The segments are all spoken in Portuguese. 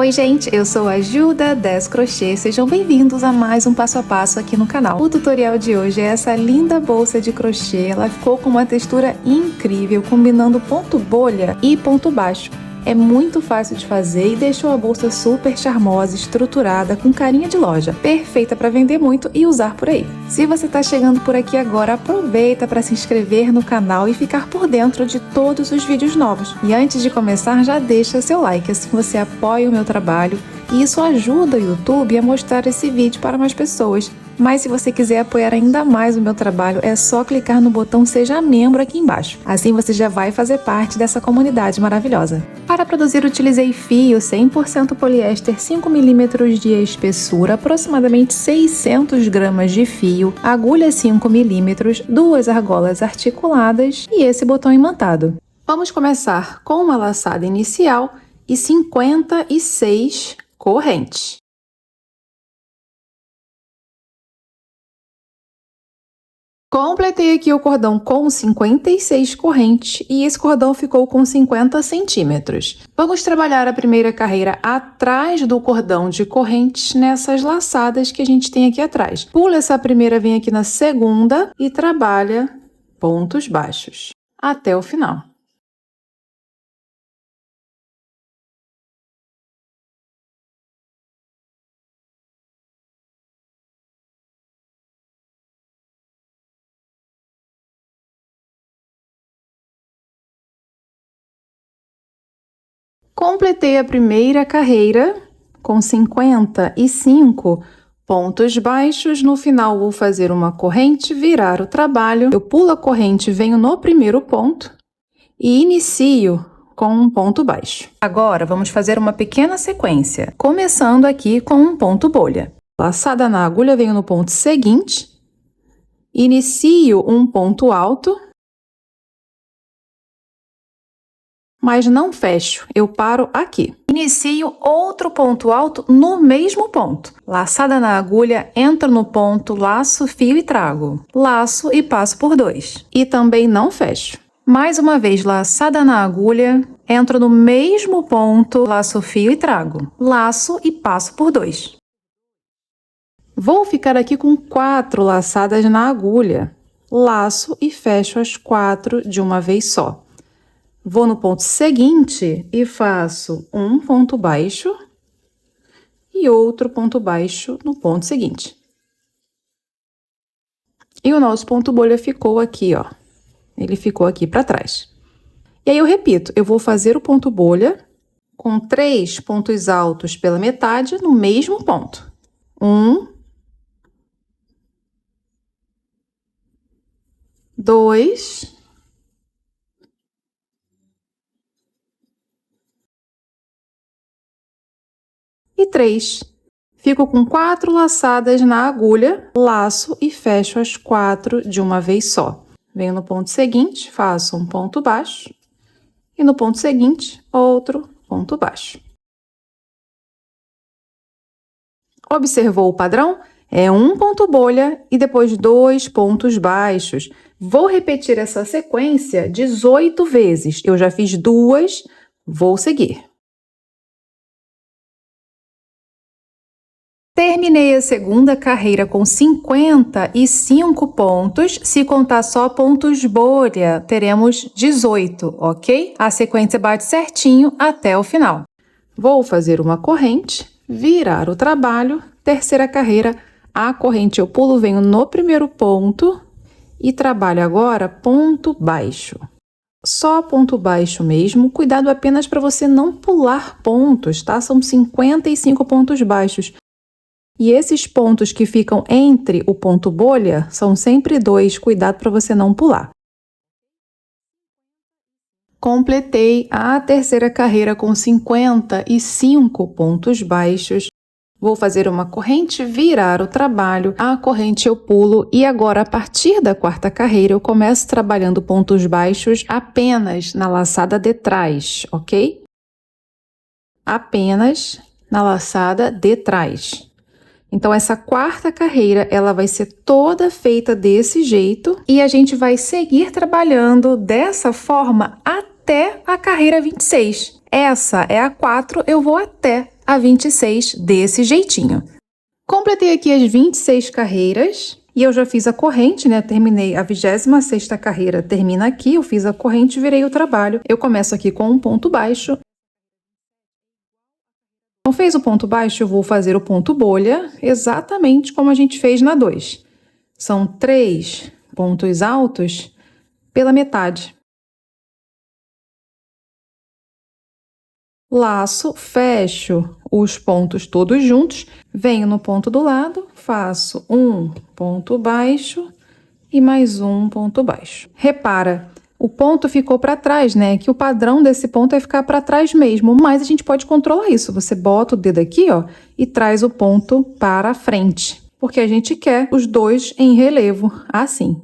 Oi gente, eu sou a Ju da 10 Crochê, sejam bem-vindos a mais um passo a passo aqui no canal. O tutorial de hoje é essa linda bolsa de crochê, ela ficou com uma textura incrível, combinando ponto bolha e ponto baixo. É muito fácil de fazer e deixou a bolsa super charmosa, estruturada, com carinha de loja. Perfeita para vender muito e usar por aí. Se você está chegando por aqui agora, aproveita para se inscrever no canal e ficar por dentro de todos os vídeos novos. E antes de começar, já deixa seu like, assim você apoia o meu trabalho e isso ajuda o YouTube a mostrar esse vídeo para mais pessoas. Mas se você quiser apoiar ainda mais o meu trabalho, é só clicar no botão Seja Membro aqui embaixo. Assim você já vai fazer parte dessa comunidade maravilhosa. Para produzir, utilizei fio 100% poliéster 5 mm de espessura, aproximadamente 600 gramas de fio, agulha 5 mm, duas argolas articuladas e esse botão imantado. Vamos começar com uma laçada inicial e 56 correntes. Completei aqui o cordão com 56 correntes e esse cordão ficou com 50 centímetros. Vamos trabalhar a primeira carreira atrás do cordão de correntes nessas laçadas que a gente tem aqui atrás. Pula essa primeira, vem aqui na segunda e trabalha pontos baixos até o final. Completei a primeira carreira com 55 pontos baixos. No final, vou fazer uma corrente, virar o trabalho. Eu pulo a corrente, venho no primeiro ponto e inicio com um ponto baixo. Agora, vamos fazer uma pequena sequência, começando aqui com um ponto bolha. Laçada na agulha, venho no ponto seguinte, inicio um ponto alto, mas não fecho, eu paro aqui. Inicio outro ponto alto no mesmo ponto. Laçada na agulha, entro no ponto, laço, fio e trago. Laço e passo por 2. E também não fecho. Mais uma vez, laçada na agulha, entro no mesmo ponto, laço, fio e trago. Laço e passo por 2. Vou ficar aqui com 4 laçadas na agulha. Laço e fecho as 4 de uma vez só. Vou no ponto seguinte e faço um ponto baixo e outro ponto baixo no ponto seguinte. E o nosso ponto bolha ficou aqui, ó. Ele ficou aqui para trás. E aí eu repito, eu vou fazer o ponto bolha com 3 pontos altos pela metade no mesmo ponto. 1, 2, e 3. Fico com 4 laçadas na agulha, laço e fecho as 4 de uma vez só. Venho no ponto seguinte, faço um ponto baixo e no ponto seguinte, outro ponto baixo. Observou o padrão? É um ponto bolha e depois 2 pontos baixos. Vou repetir essa sequência 18 vezes. Eu já fiz 2, vou seguir. Terminei a segunda carreira com 55 pontos. Se contar só pontos bolha, teremos 18, ok? A sequência bate certinho até o final. Vou fazer uma corrente, virar o trabalho, terceira carreira, a corrente eu pulo, venho no primeiro ponto e trabalho agora ponto baixo. Só ponto baixo mesmo, cuidado apenas para você não pular pontos, tá? São 55 pontos baixos. E esses pontos que ficam entre o ponto bolha são sempre 2, cuidado para você não pular. Completei a terceira carreira com 55 pontos baixos. Vou fazer uma corrente, virar o trabalho, a corrente eu pulo e agora a partir da quarta carreira eu começo trabalhando pontos baixos apenas na laçada de trás, ok? Apenas na laçada de trás. Então, essa quarta carreira, ela vai ser toda feita desse jeito e a gente vai seguir trabalhando dessa forma até a carreira 26. Essa é a 4, eu vou até a 26 desse jeitinho. Completei aqui as 26 carreiras e eu já fiz a corrente, né? Terminei a 26ª carreira, termina aqui, eu fiz a corrente, virei o trabalho. Eu começo aqui com um ponto baixo. Então, fez o ponto baixo, eu vou fazer o ponto bolha, exatamente como a gente fez na 2. São 3 pontos altos pela metade. Laço, fecho os pontos todos juntos, venho no ponto do lado, faço um ponto baixo e mais um ponto baixo. Repara, o ponto ficou para trás, né? Que o padrão desse ponto é ficar para trás mesmo, mas a gente pode controlar isso. Você bota o dedo aqui, ó, e traz o ponto para a frente, porque a gente quer os dois em relevo, assim.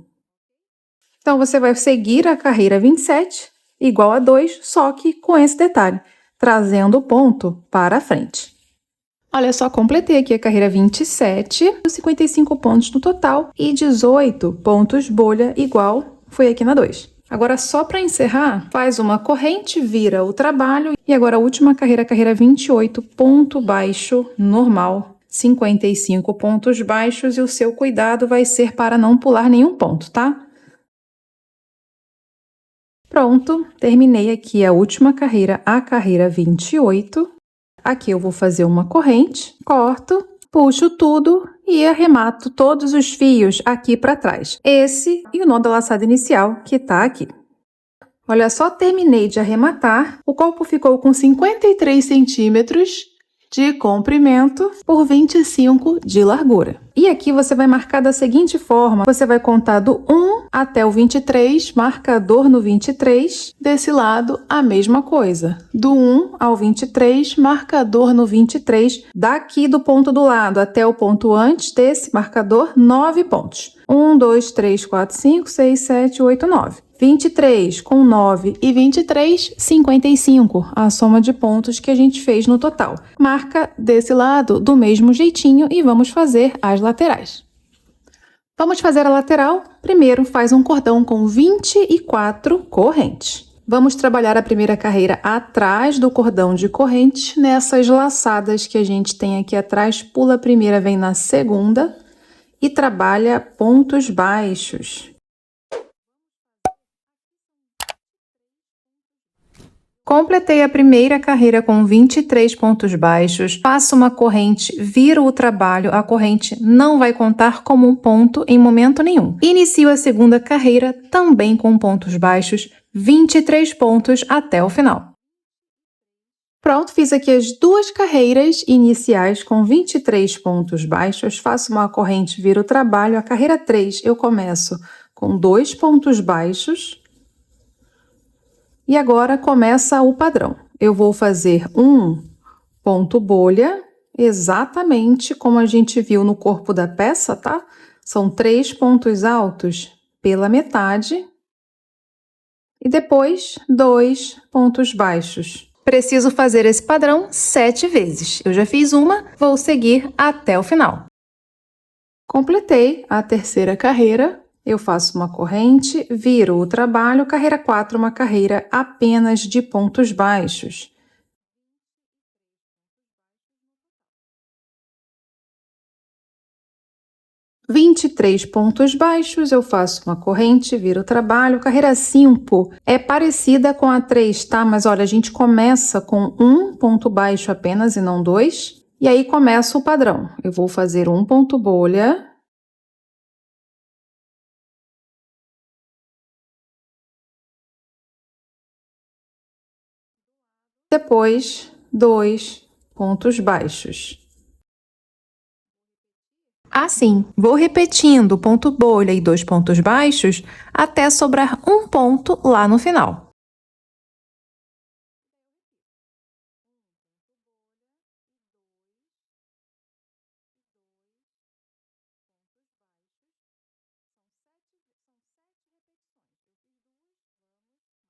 Então, você vai seguir a carreira 27, igual a 2, só que com esse detalhe, trazendo o ponto para a frente. Olha só, completei aqui a carreira 27, 55 pontos no total e 18 pontos bolha, igual foi aqui na 2. Agora, só para encerrar, faz uma corrente, vira o trabalho e agora a última carreira, carreira 28, ponto baixo, normal, 55 pontos baixos e o seu cuidado vai ser para não pular nenhum ponto, tá? Pronto, terminei aqui a última carreira, a carreira 28. Aqui eu vou fazer uma corrente, corto, puxo tudo e arremato todos os fios aqui para trás. Esse e o nó da laçada inicial que tá aqui. Olha só, terminei de arrematar. O copo ficou com 53 centímetros de comprimento por 25 de largura. E aqui você vai marcar da seguinte forma, você vai contar do 1 até o 23, marcador no 23, desse lado a mesma coisa. Do 1 ao 23, marcador no 23, daqui do ponto do lado até o ponto antes desse marcador, 9 pontos. 1, 2, 3, 4, 5, 6, 7, 8, 9. 23 com 9 e 23, 55, a soma de pontos que a gente fez no total. Marca desse lado do mesmo jeitinho e vamos fazer as laterais. Vamos fazer a lateral? Primeiro, faz um cordão com 24 correntes. Vamos trabalhar a primeira carreira atrás do cordão de corrente, nessas laçadas que a gente tem aqui atrás, pula a primeira, vem na segunda e trabalha pontos baixos. Completei a primeira carreira com 23 pontos baixos, faço uma corrente, viro o trabalho, a corrente não vai contar como um ponto em momento nenhum. Inicio a segunda carreira também com pontos baixos, 23 pontos até o final. Pronto, fiz aqui as duas carreiras iniciais com 23 pontos baixos, faço uma corrente, viro o trabalho, a carreira 3 eu começo com 2 pontos baixos. E agora começa o padrão. Eu vou fazer um ponto bolha, exatamente como a gente viu no corpo da peça, tá? São 3 pontos altos pela metade. E depois, 2 pontos baixos. Preciso fazer esse padrão 7 vezes. Eu já fiz uma, vou seguir até o final. Completei a terceira carreira. Eu faço uma corrente, viro o trabalho, carreira 4, uma carreira apenas de pontos baixos. « 23 pontos baixos, eu faço uma corrente, viro o trabalho, carreira 5 é parecida com a 3, tá? Mas olha, a gente começa com um ponto baixo apenas e não 2, e aí começa o padrão. Eu vou fazer um ponto bolha. Depois, 2 pontos baixos. Assim, vou repetindo ponto bolha e 2 pontos baixos até sobrar um ponto lá no final.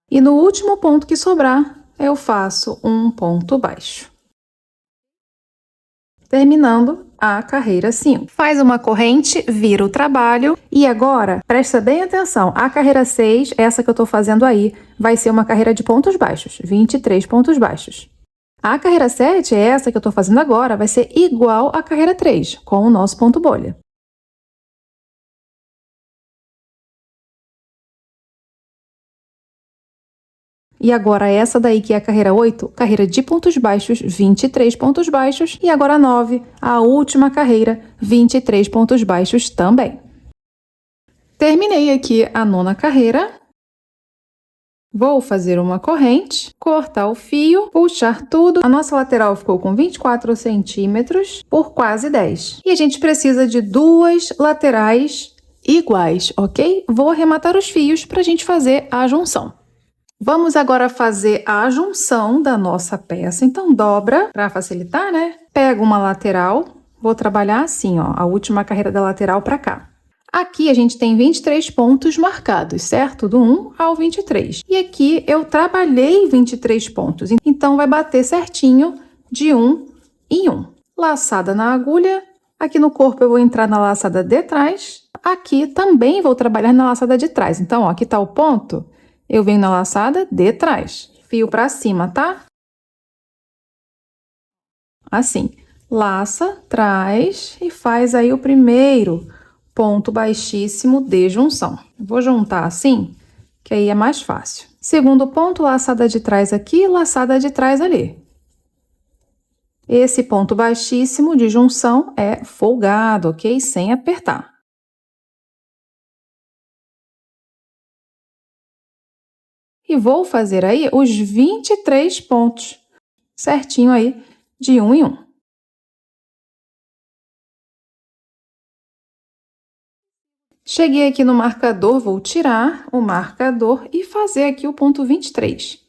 E no último ponto que sobrar, eu faço um ponto baixo. Terminando a carreira 5. Faz uma corrente, vira o trabalho e agora, presta bem atenção, a carreira 6, essa que eu tô fazendo aí, vai ser uma carreira de pontos baixos, 23 pontos baixos. A carreira 7, essa que eu tô fazendo agora, vai ser igual à carreira 3, com o nosso ponto bolha. E agora essa daí, que é a carreira 8, carreira de pontos baixos, 23 pontos baixos. E agora a 9, a última carreira, 23 pontos baixos também. Terminei aqui a 9ª carreira. Vou fazer uma corrente, cortar o fio, puxar tudo. A nossa lateral ficou com 24 centímetros por quase 10. E a gente precisa de 2 laterais iguais, ok? Vou arrematar os fios para a gente fazer a junção. Vamos agora fazer a junção da nossa peça. Então, dobra para facilitar, né? Pega uma lateral, vou trabalhar assim, ó, a última carreira da lateral para cá. Aqui a gente tem 23 pontos marcados, certo? Do 1 ao 23. E aqui eu trabalhei 23 pontos, então vai bater certinho de 1 em 1. Laçada na agulha, aqui no corpo eu vou entrar na laçada de trás, aqui também vou trabalhar na laçada de trás. Então, ó, aqui tá o ponto, eu venho na laçada de trás. Fio pra cima, tá? Assim, laça, traz e faz aí o primeiro ponto baixíssimo de junção. Vou juntar assim, que aí é mais fácil. Segundo ponto, laçada de trás aqui, laçada de trás ali. Esse ponto baixíssimo de junção é folgado, ok? Sem apertar. E vou fazer aí os 23 pontos, certinho aí, de 1 em 1. Cheguei aqui no marcador, vou tirar o marcador e fazer aqui o ponto 23,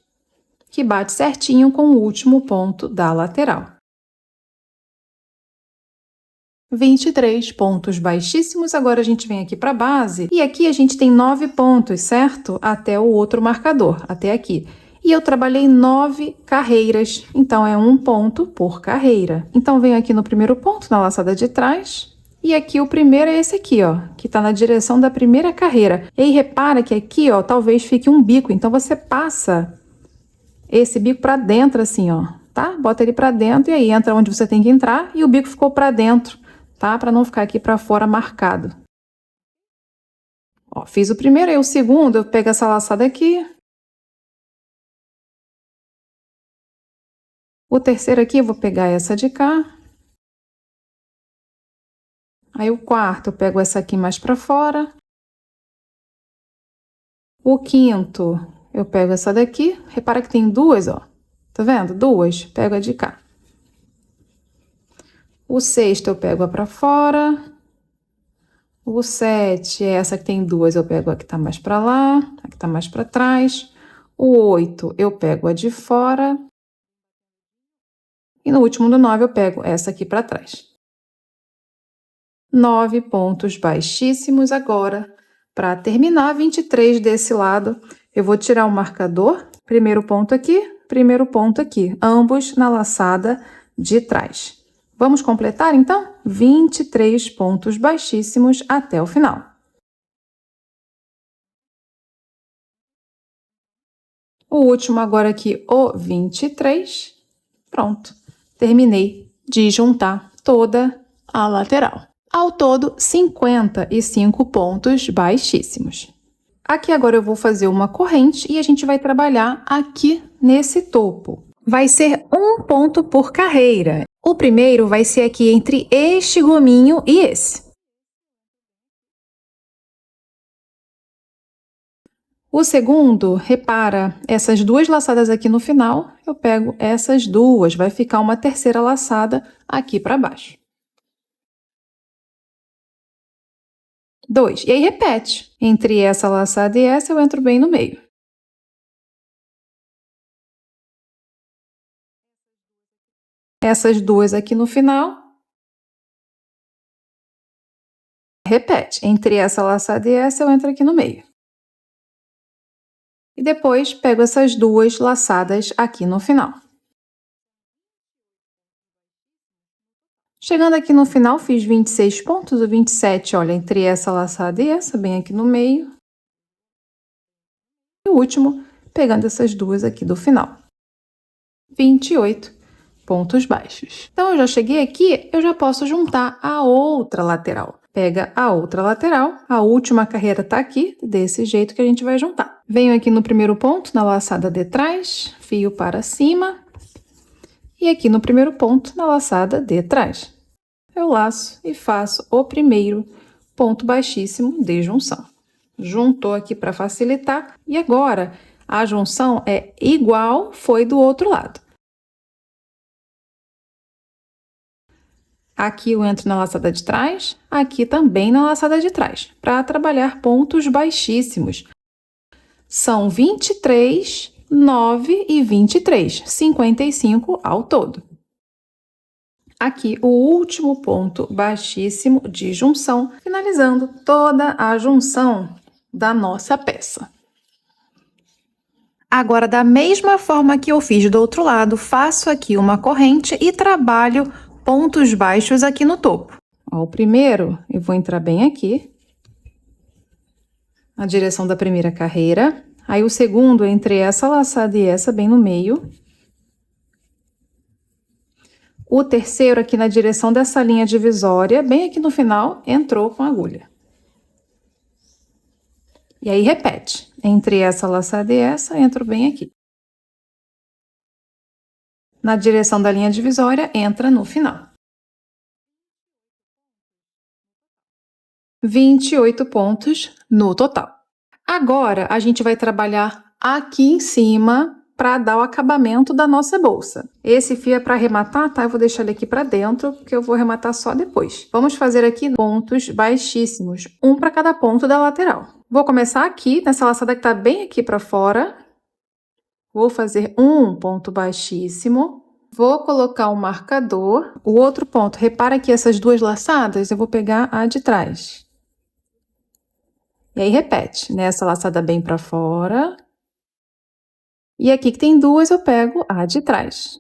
que bate certinho com o último ponto da lateral. 23 pontos baixíssimos, agora a gente vem aqui para a base, e aqui a gente tem 9 pontos, certo? Até o outro marcador, até aqui. E eu trabalhei 9 carreiras, então é um ponto por carreira. Então, venho aqui no primeiro ponto, na laçada de trás, e aqui o primeiro é esse aqui, ó, que tá na direção da primeira carreira. E aí, repara que aqui, ó, talvez fique um bico, então você passa esse bico para dentro assim, ó, tá? Bota ele para dentro e aí entra onde você tem que entrar e o bico ficou para dentro, tá? Para não ficar aqui para fora marcado. Ó, fiz o primeiro, aí o segundo, eu pego essa laçada aqui. O terceiro aqui, eu vou pegar essa de cá. Aí o quarto, eu pego essa aqui mais para fora. O quinto, eu pego essa daqui. Repara que tem duas, ó. Tá vendo? Duas. Pego a de cá. O sexto, eu pego a para fora. O 7, essa que tem duas, eu pego a que tá mais para lá, a que tá mais para trás. O 8, eu pego a de fora. E no último do 9, eu pego essa aqui para trás. 9 pontos baixíssimos. Agora, para terminar 23 desse lado, eu vou tirar o marcador. Primeiro ponto aqui, ambos na laçada de trás. Vamos completar, então? 23 pontos baixíssimos até o final. O último agora aqui, o 23. Pronto. Terminei de juntar toda a lateral. Ao todo, 55 pontos baixíssimos. Aqui agora eu vou fazer uma corrente e a gente vai trabalhar aqui nesse topo. Vai ser um ponto por carreira. O primeiro vai ser aqui entre este gominho e esse. O segundo, repara, essas duas laçadas aqui no final, eu pego essas duas, vai ficar uma terceira laçada aqui para baixo. 2. E aí, repete. Entre essa laçada e essa, eu entro bem no meio. Essas duas aqui no final. Repete. Entre essa laçada e essa, eu entro aqui no meio. E depois, pego essas duas laçadas aqui no final. Chegando aqui no final, fiz 26 pontos, o 27, olha, entre essa laçada e essa, bem aqui no meio. E o último, pegando essas duas aqui do final. 28. pontos baixos. Então, eu já cheguei aqui, eu já posso juntar a outra lateral. Pega a outra lateral, a última carreira tá aqui, desse jeito que a gente vai juntar. Venho aqui no primeiro ponto, na laçada de trás, fio para cima, e aqui no primeiro ponto, na laçada de trás. Eu laço e faço o primeiro ponto baixíssimo de junção. Juntou aqui para facilitar, e agora a junção é igual foi do outro lado. Aqui eu entro na laçada de trás, aqui também na laçada de trás, para trabalhar pontos baixíssimos. São 23, 9 e 23, 55 ao todo. Aqui o último ponto baixíssimo de junção, finalizando toda a junção da nossa peça. Agora, da mesma forma que eu fiz do outro lado, faço aqui uma corrente e trabalho pontos baixos aqui no topo. Ó, o primeiro, eu vou entrar bem aqui, na direção da primeira carreira. Aí, o segundo, entre essa laçada e essa, bem no meio. O terceiro, aqui na direção dessa linha divisória, bem aqui no final, entrou com a agulha. E aí, repete. Entre essa laçada e essa, entro bem aqui. Na direção da linha divisória, entra no final. 28 pontos no total. Agora, a gente vai trabalhar aqui em cima para dar o acabamento da nossa bolsa. Esse fio é para arrematar, tá? Eu vou deixar ele aqui para dentro, porque eu vou arrematar só depois. Vamos fazer aqui pontos baixíssimos, um para cada ponto da lateral. Vou começar aqui, nessa laçada que tá bem aqui para fora. Vou fazer um ponto baixíssimo. Vou colocar um marcador. O outro ponto, repara que essas duas laçadas, eu vou pegar a de trás. E aí, repete. Nessa laçada bem para fora. E aqui que tem duas, eu pego a de trás.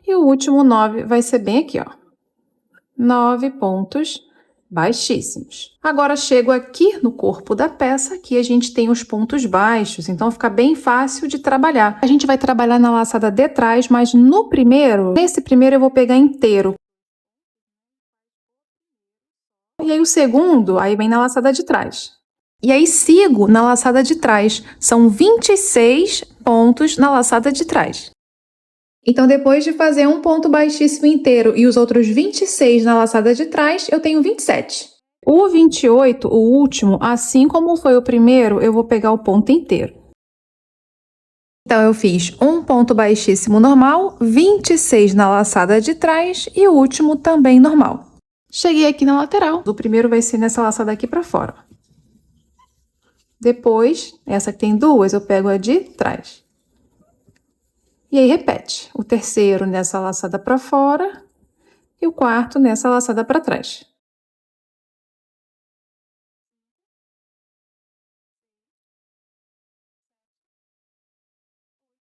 E o último 9 vai ser bem aqui, ó. 9 pontos baixíssimos. Agora, chego aqui no corpo da peça, que a gente tem os pontos baixos, então fica bem fácil de trabalhar. A gente vai trabalhar na laçada de trás, mas nesse primeiro eu vou pegar inteiro. E aí o segundo, aí vem na laçada de trás. E aí sigo na laçada de trás. São 26 pontos na laçada de trás. Então, depois de fazer um ponto baixíssimo inteiro e os outros 26 na laçada de trás, eu tenho 27. O 28, o último, assim como foi o primeiro, eu vou pegar o ponto inteiro. Então, eu fiz um ponto baixíssimo normal, 26 na laçada de trás e o último também normal. Cheguei aqui na lateral. O primeiro vai ser nessa laçada aqui pra fora. Depois, essa que tem duas, eu pego a de trás. E aí, repete. O terceiro nessa laçada pra fora e o quarto nessa laçada pra trás.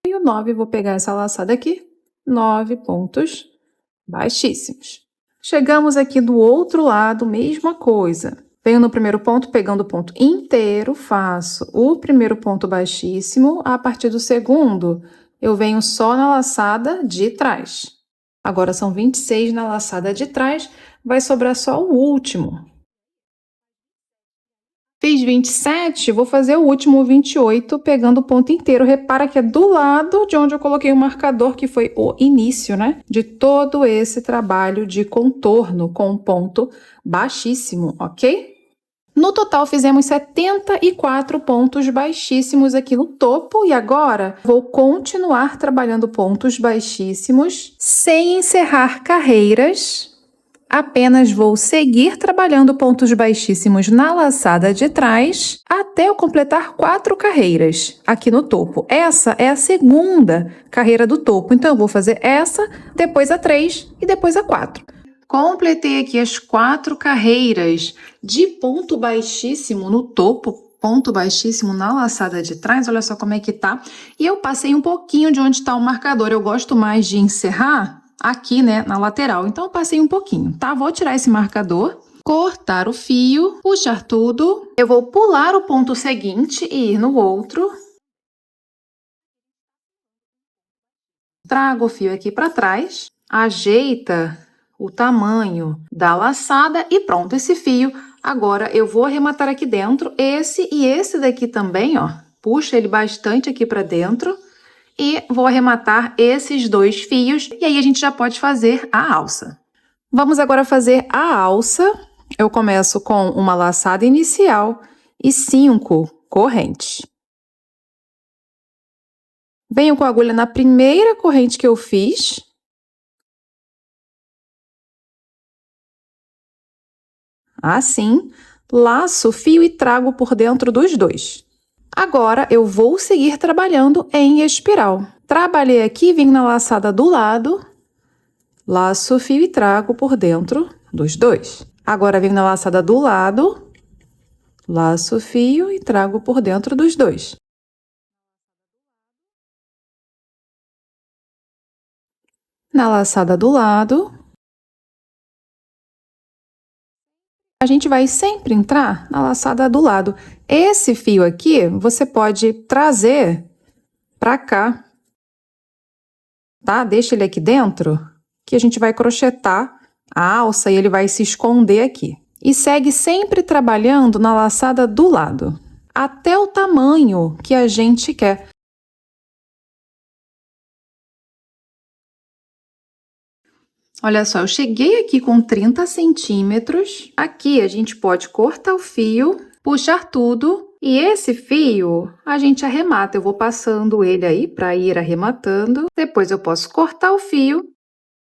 E o 9, vou pegar essa laçada aqui. 9 pontos baixíssimos. Chegamos aqui do outro lado, mesma coisa. Venho no primeiro ponto, pegando o ponto inteiro, faço o primeiro ponto baixíssimo. A partir do segundo, eu venho só na laçada de trás. Agora, são 26 na laçada de trás, vai sobrar só o último. Fiz 27, vou fazer o último 28, pegando o ponto inteiro. Repara que é do lado de onde eu coloquei o marcador, que foi o início, né? De todo esse trabalho de contorno com um ponto baixíssimo, ok? No total, fizemos 74 pontos baixíssimos aqui no topo. E agora, vou continuar trabalhando pontos baixíssimos, sem encerrar carreiras. Apenas vou seguir trabalhando pontos baixíssimos na laçada de trás até eu completar 4 carreiras aqui no topo. Essa é a segunda carreira do topo, então eu vou fazer essa, depois a 3 e depois a 4. Completei aqui as 4 carreiras de ponto baixíssimo no topo, ponto baixíssimo na laçada de trás, olha só como é que tá. E eu passei um pouquinho de onde tá o marcador, eu gosto mais de encerrar aqui, né, na lateral. Então, eu passei um pouquinho, tá? Vou tirar esse marcador. cortar o fio, puxar tudo. Eu vou pular o ponto seguinte e ir no outro. Trago o fio aqui para trás, ajeita o tamanho da laçada e pronto, esse fio. Agora, eu vou arrematar aqui dentro esse e esse daqui também, ó. Puxa ele bastante aqui para dentro e vou arrematar esses dois fios e aí a gente já pode fazer a alça. Vamos agora fazer a alça. Eu começo com uma laçada inicial e 5 correntes. Venho com a agulha na primeira corrente que eu fiz. Assim, laço o fio e trago por dentro dos dois. Agora, eu vou seguir trabalhando em espiral. Trabalhei aqui, vim na laçada do lado, laço o fio e trago por dentro dos dois. Agora, venho na laçada do lado, laço o fio e trago por dentro dos dois. Na laçada do lado, a gente vai sempre entrar na laçada do lado. Esse fio aqui, você pode trazer pra cá, tá? Deixa ele aqui dentro, que a gente vai crochetar a alça e ele vai se esconder aqui. E segue sempre trabalhando na laçada do lado, até o tamanho que a gente quer. Olha só, eu cheguei aqui com 30 centímetros. Aqui a gente pode cortar o fio, puxar tudo. E esse fio a gente arremata. Eu vou passando ele aí para ir arrematando. Depois eu posso cortar o fio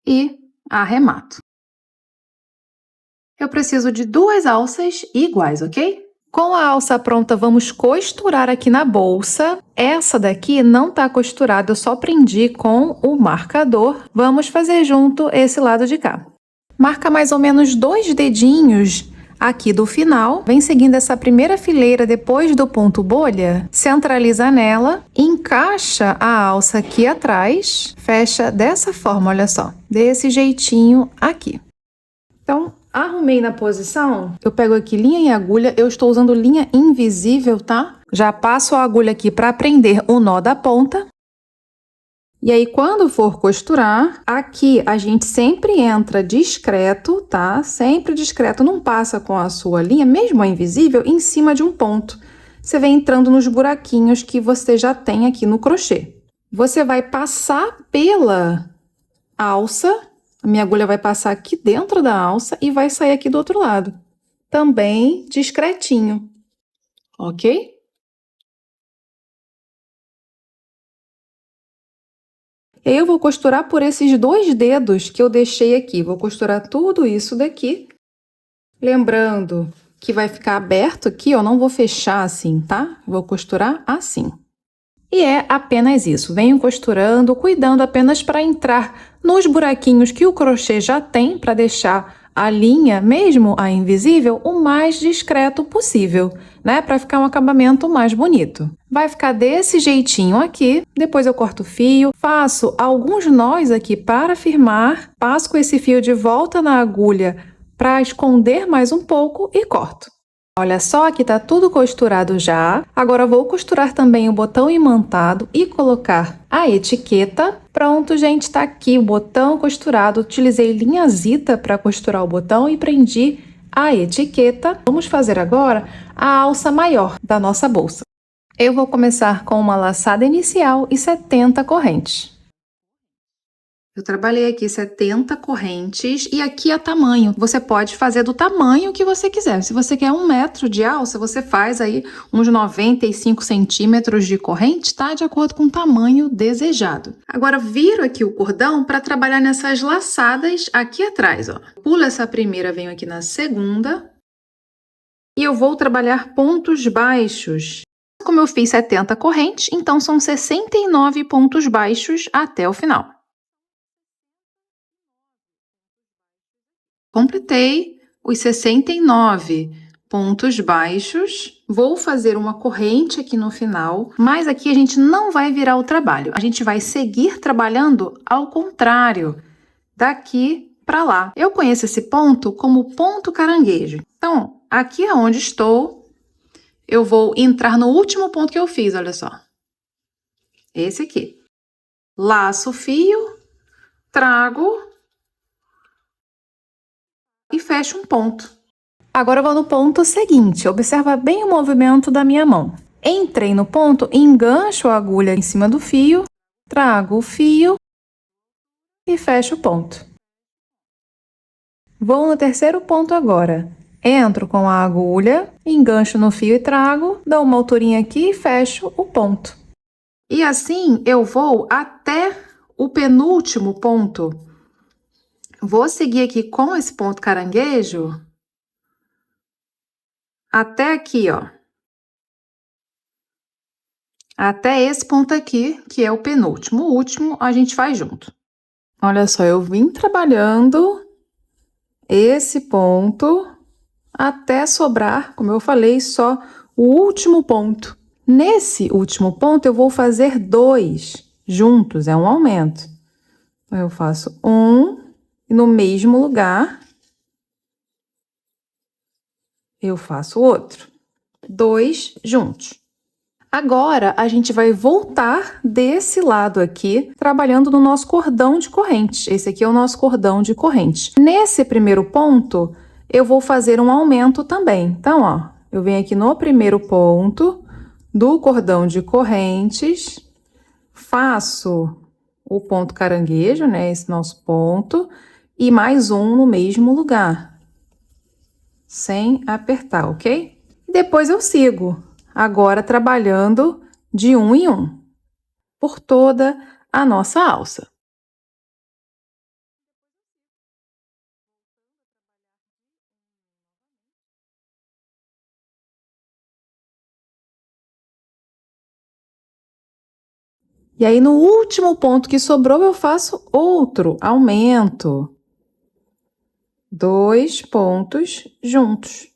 e arremato. Eu preciso de 2 alças iguais, ok? Com a alça pronta, vamos costurar aqui na bolsa. Essa daqui não tá costurada, eu só prendi com o marcador. Vamos fazer junto esse lado de cá. Marca mais ou menos 2 dedinhos aqui do final. Vem seguindo essa primeira fileira depois do ponto bolha, centraliza nela, encaixa a alça aqui atrás, fecha dessa forma, olha só, desse jeitinho aqui. Então, arrumei na posição, eu pego aqui linha e agulha, eu estou usando linha invisível, tá? Já passo a agulha aqui para prender o nó da ponta. E aí, quando for costurar, aqui a gente sempre entra discreto, tá? Sempre discreto, não passa com a sua linha, mesmo a invisível, em cima de um ponto. Você vem entrando nos buraquinhos que você já tem aqui no crochê. Você vai passar pela alça. A minha agulha vai passar aqui dentro da alça e vai sair aqui do outro lado. Também discretinho, ok? E aí eu vou costurar por esses 2 dedos que eu deixei aqui. Vou costurar tudo isso daqui. Lembrando que vai ficar aberto aqui, ó, não vou fechar assim, tá? Vou costurar assim. E é apenas isso. Venho costurando, cuidando apenas para entrar nos buraquinhos que o crochê já tem, para deixar a linha, mesmo a invisível, o mais discreto possível, né? Para ficar um acabamento mais bonito. Vai ficar desse jeitinho aqui, depois eu corto o fio, faço alguns nós aqui para firmar, passo com esse fio de volta na agulha para esconder mais um pouco e corto. Olha só, aqui tá tudo costurado já. Agora vou costurar também o botão imantado e colocar a etiqueta. Pronto, gente, tá aqui o botão costurado. Utilizei linha zita para costurar o botão e prendi a etiqueta. Vamos fazer agora a alça maior da nossa bolsa. Eu vou começar com uma laçada inicial e 70 correntes. Eu trabalhei aqui 70 correntes e aqui é tamanho. Você pode fazer do tamanho que você quiser. Se você quer 1 metro de alça, você faz aí uns 95 centímetros de corrente, tá? De acordo com o tamanho desejado. Agora, viro aqui o cordão para trabalhar nessas laçadas aqui atrás, ó. Pulo essa primeira, venho aqui na segunda. E eu vou trabalhar pontos baixos. Como eu fiz 70 correntes, então são 69 pontos baixos até o final. Completei os 69 pontos baixos, vou fazer uma corrente aqui no final, mas aqui a gente não vai virar o trabalho, a gente vai seguir trabalhando ao contrário, daqui para lá. Eu conheço esse ponto como ponto caranguejo. Então, aqui é onde estou, eu vou entrar no último ponto que eu fiz, olha só. Esse aqui. Laço o fio, trago e fecho um ponto. Agora eu vou no ponto seguinte, observa bem o movimento da minha mão. Entrei no ponto, engancho a agulha em cima do fio, trago o fio e fecho o ponto. Vou no terceiro ponto agora. Entro com a agulha, engancho no fio e trago, dou uma alturinha aqui e fecho o ponto. E assim eu vou até o penúltimo ponto. Vou seguir aqui com esse ponto caranguejo até aqui, ó. Até esse ponto aqui, que é o penúltimo. O último a gente faz junto. Olha só, eu vim trabalhando esse ponto até sobrar, como eu falei, só o último ponto. Nesse último ponto, eu vou fazer 2 juntos, é um aumento. Então, eu faço um e no mesmo lugar eu faço outro. 2 juntos. Agora, a gente vai voltar desse lado aqui, trabalhando no nosso cordão de corrente. Esse aqui é o nosso cordão de corrente. Nesse primeiro ponto, eu vou fazer um aumento também. Então, ó, eu venho aqui no primeiro ponto do cordão de correntes, faço o ponto caranguejo, né, esse nosso ponto, e mais um no mesmo lugar, sem apertar, ok? Depois eu sigo. Agora, trabalhando de um em um, por toda a nossa alça. E aí, no último ponto que sobrou, eu faço outro aumento. 2 pontos juntos.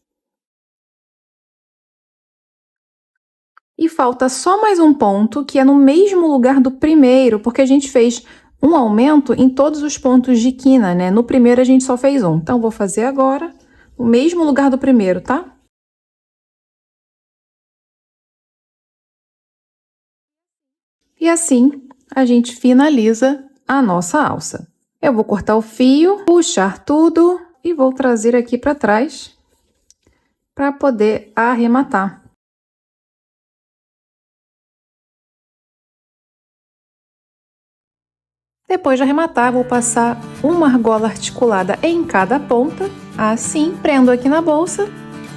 E falta só mais um ponto, que é no mesmo lugar do primeiro, porque a gente fez um aumento em todos os pontos de quina, né? No primeiro a gente só fez um. Então, vou fazer agora o mesmo lugar do primeiro, tá? E assim, a gente finaliza a nossa alça. Eu vou cortar o fio, puxar tudo e vou trazer aqui para trás para poder arrematar. Depois de arrematar, vou passar uma argola articulada em cada ponta, assim, prendo aqui na bolsa,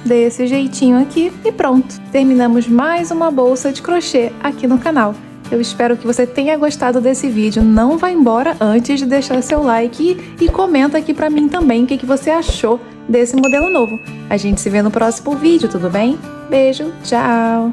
desse jeitinho aqui e pronto! Terminamos mais uma bolsa de crochê aqui no canal. Eu espero que você tenha gostado desse vídeo. Não vá embora antes de deixar seu like e comenta aqui pra mim também o que você achou desse modelo novo. A gente se vê no próximo vídeo, tudo bem? Beijo, tchau!